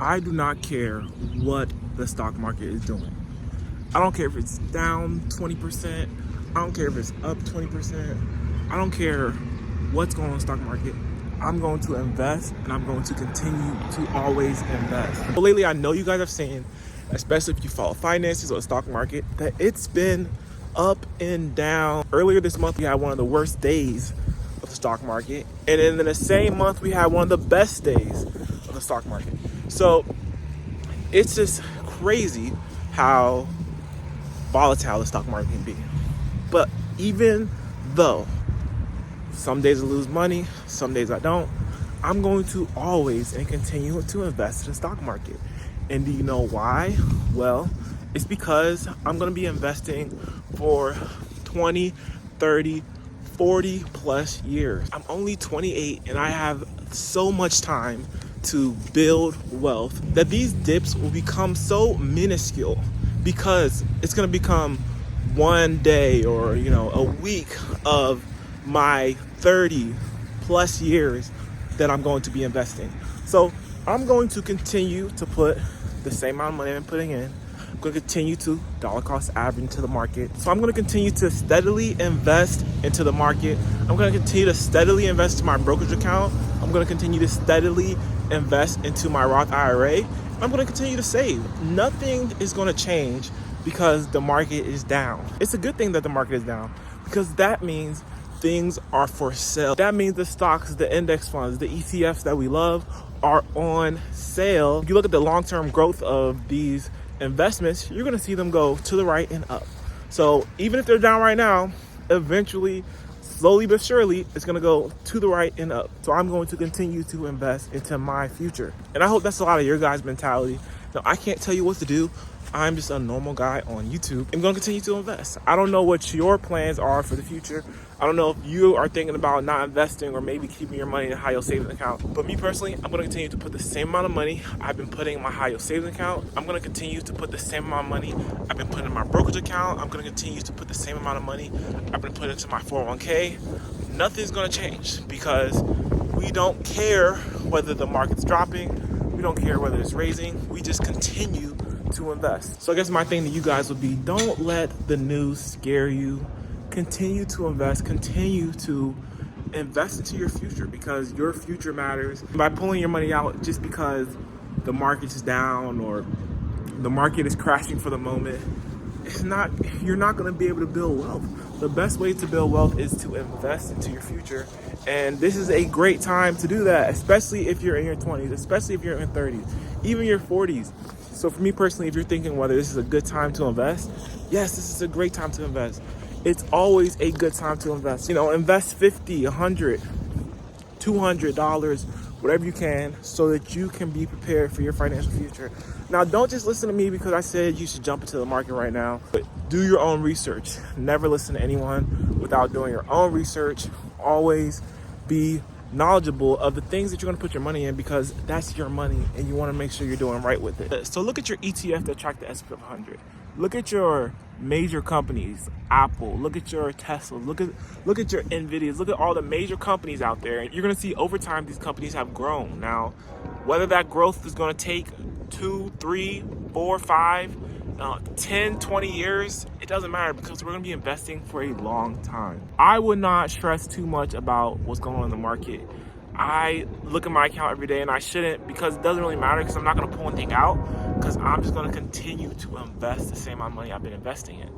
I do not care what the stock market is doing. I don't care if it's down 20%. I don't care if it's up 20%. I don't care what's going on in the stock market. I'm going to invest, and I'm going to continue to always invest. But lately, I know you guys have seen, especially if you follow finances or the stock market, that it's been up and down. Earlier this month, we had one of the worst days of the stock market. And then in the same month, we had one of the best days of the stock market. So it's just crazy how volatile the stock market can be. But even though some days I lose money, some days I don't, I'm going to always and continue to invest in the stock market. And do you know why? Well, it's because I'm going to be investing for 20, 30, 40 plus years. I'm only 28 and I have so much time to build wealth that these dips will become so minuscule, because it's going to become one day or a week of my 30 plus years that I'm going to be investing. So I'm going to continue to put the same amount of money I'm putting in. I'm going to continue to dollar cost average into the market. So I'm going to continue to steadily invest into the market. I'm going to continue to steadily invest in my brokerage account. I'm going to continue to steadily invest into my Roth IRA. I'm going to continue to save. Nothing is going to change because the market is down. It's a good thing that the market is down, because that means things are for sale. That means the stocks, the index funds, the ETFs that we love are on sale. If you look at the long-term growth of these investments, you're going to see them go to the right and up. So even if they're down right now, eventually, slowly but surely, it's going to go to the right and up. So I'm going to continue to invest into my future. And I hope that's a lot of your guys' mentality. Now, I can't tell you what to do. I'm just a normal guy on YouTube. I'm going to continue to invest. I don't know what your plans are for the future. I don't know if you are thinking about not investing or maybe keeping your money in a high yield savings account. But me personally, I'm going to continue to put the same amount of money I've been putting in my high yield savings account. I'm going to continue to put the same amount of money I've been putting in my brokerage account. I'm going to continue to put the same amount of money I've been putting into my 401k. Nothing's going to change, because we don't care whether the market's dropping. We don't care whether it's raising. We just continue to invest. So I guess my thing to you guys would be, don't let the news scare you. Continue to invest. Continue to invest into your future, because your future matters. By pulling your money out just because the market is down or the market is crashing for the moment, you're not going to be able to build wealth. The best way to build wealth is to invest into your future. And this is a great time to do that, especially if you're in your 20s, especially if you're in your 30s, even your 40s. So for me personally, if you're thinking whether this is a good time to invest, yes, this is a great time to invest. It's always a good time to invest. Invest $50, $100, $200, whatever you can, so that you can be prepared for your financial future. Now, don't just listen to me because I said you should jump into the market right now, but do your own research. Never listen to anyone without doing your own research. Always be knowledgeable of the things that you're going to put your money in, because that's your money and you want to make sure you're doing right with it. So look at your ETF that track the S&P 500. Look at your major companies, Apple. Look at your Tesla. Look at your Nvidias. Look at all the major companies out there. You're going to see over time these companies have grown. Now, whether that growth is going to take 2, 3, 4, 5, 10, 20 years, it doesn't matter, because we're going to be investing for a long time. I would not stress too much about what's going on in the market. I look at my account every day, and I shouldn't, because it doesn't really matter, because I'm not going to pull anything out, because I'm just going to continue to invest the same amount of money I've been investing in.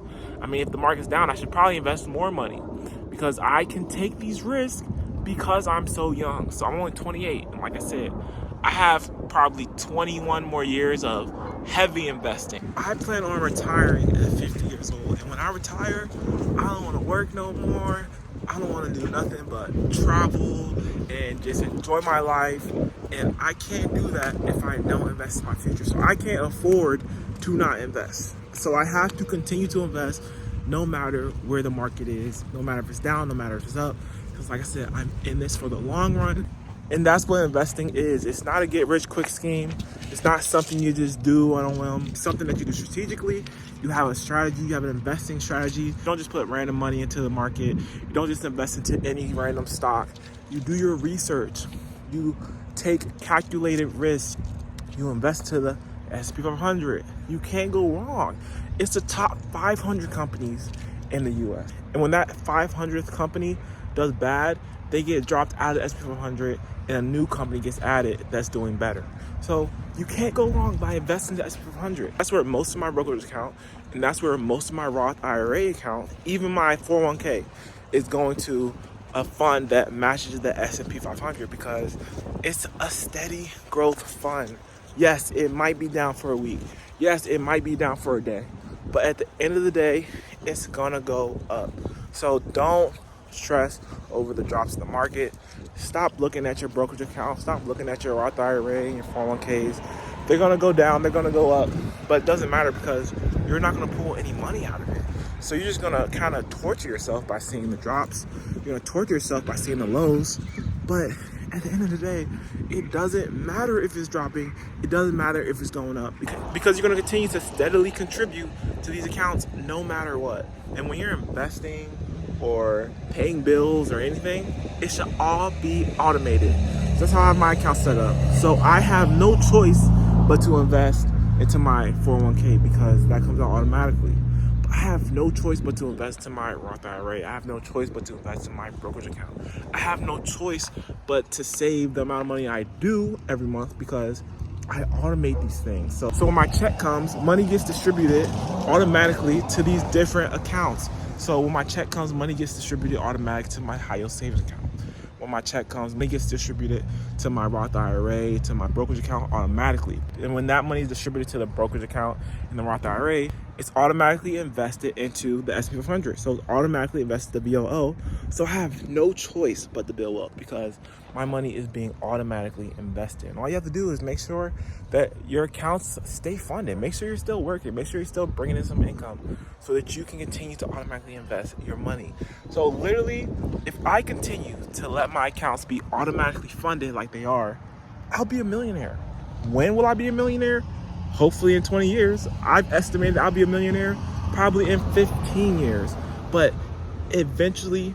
I mean, if the market's down, I should probably invest more money, because I can take these risks because I'm so young. So I'm only 28, and like I said, I have probably 21 more years of heavy investing. I plan on retiring at 50 years old, and when I retire, I don't want to work no more. I don't want to do nothing but travel and just enjoy my life, and I can't do that if I don't invest in my future. So I can't afford to not invest. So I have to continue to invest no matter where the market is, no matter if it's down, no matter if it's up, because like I said, I'm in this for the long run. And that's what investing is. It's not a get-rich-quick scheme. It's not something you just do on a whim. It's something that you do strategically. You have a strategy. You have an investing strategy. You don't just put random money into the market. You don't just invest into any random stock. You do your research. You take calculated risks. you invest to the S&P 500. You can't go wrong. It's the top 500 companies in the US. And when that 500th company does bad, they get dropped out of the S&P 500 and a new company gets added that's doing better. So you can't go wrong by investing in the S&P 500. That's where most of my brokerage account, and that's where most of my Roth IRA account, even my 401k, is going to a fund that matches the S&P 500 because it's a steady growth fund. Yes, it might be down for a week. Yes, it might be down for a day. But at the end of the day, it's gonna go up. So don't stress over the drops in the market. Stop looking at your brokerage account. Stop looking at your Roth IRA and your 401ks. They're gonna go down, they're gonna go up, but it doesn't matter because you're not gonna pull any money out of it. So you're just gonna kind of torture yourself by seeing the drops. You're gonna torture yourself by seeing the lows. But at the end of the day, it doesn't matter if it's dropping. It doesn't matter if it's going up because you're gonna continue to steadily contribute to these accounts no matter what. And when you're investing or paying bills or anything, it should all be automated. So that's how I have my account set up. So I have no choice but to invest into my 401k because that comes out automatically. But I have no choice but to invest in my Roth IRA. I have no choice but to invest in my brokerage account. I have no choice but to save the amount of money I do every month because I automate these things. So when my check comes, money gets distributed automatically to these different accounts. So when my check comes, money gets distributed automatically to my high yield savings account. When my check comes, money gets distributed to my Roth IRA, to my brokerage account automatically. And when that money is distributed to the brokerage account and the Roth IRA, it's automatically invested into the S&P 500. So it's automatically invested the VOO. So I have no choice but to build up because my money is being automatically invested. And all you have to do is make sure that your accounts stay funded. Make sure you're still working. Make sure you're still bringing in some income so that you can continue to automatically invest your money. So literally, if I continue to let my accounts be automatically funded like they are, I'll be a millionaire. When will I be a millionaire? Hopefully in 20 years. I've estimated I'll be a millionaire probably in 15 years. But eventually,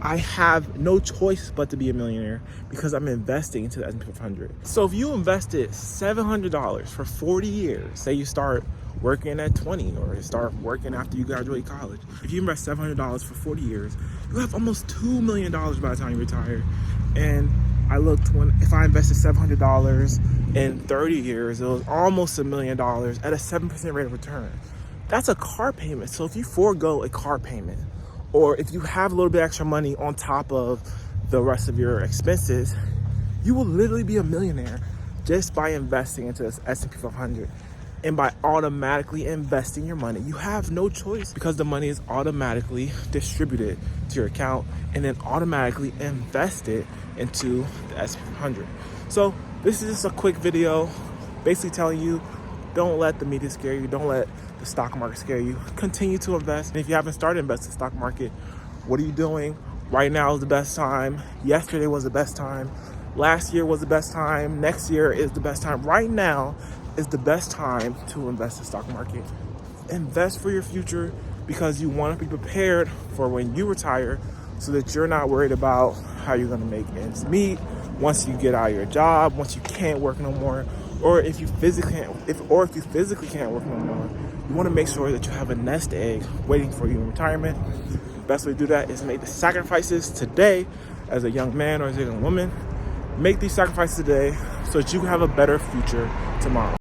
I have no choice but to be a millionaire because I'm investing into the S&P 500. So if you invested $700 for 40 years, say you start working at 20 or start working after you graduate college. If you invest $700 for 40 years, you have almost $2 million by the time you retire. And I looked if I invested $700 in 30 years, it was almost $1 million at a 7% rate of return. That's a car payment. So if you forego a car payment, or if you have a little bit extra money on top of the rest of your expenses, you will literally be a millionaire just by investing into this S&P 500 and by automatically investing your money. You have no choice because the money is automatically distributed to your account and then automatically invested into the S&P 500. So this is just a quick video basically telling you, don't let the media scare you. Don't let the stock market scare you. Continue to invest. And if you haven't started investing in the stock market, what are you doing? Right now is the best time. Yesterday was the best time. Last year was the best time. Next year is the best time. Right now is the best time to invest in the stock market. Invest for your future because you want to be prepared for when you retire so that you're not worried about how you're going to make ends meet once you get out of your job, once you can't work no more, or if you physically can't work no more. You want to make sure that you have a nest egg waiting for you in retirement. The best way to do that is make the sacrifices today as a young man or as a young woman. Make these sacrifices today so that you can have a better future tomorrow.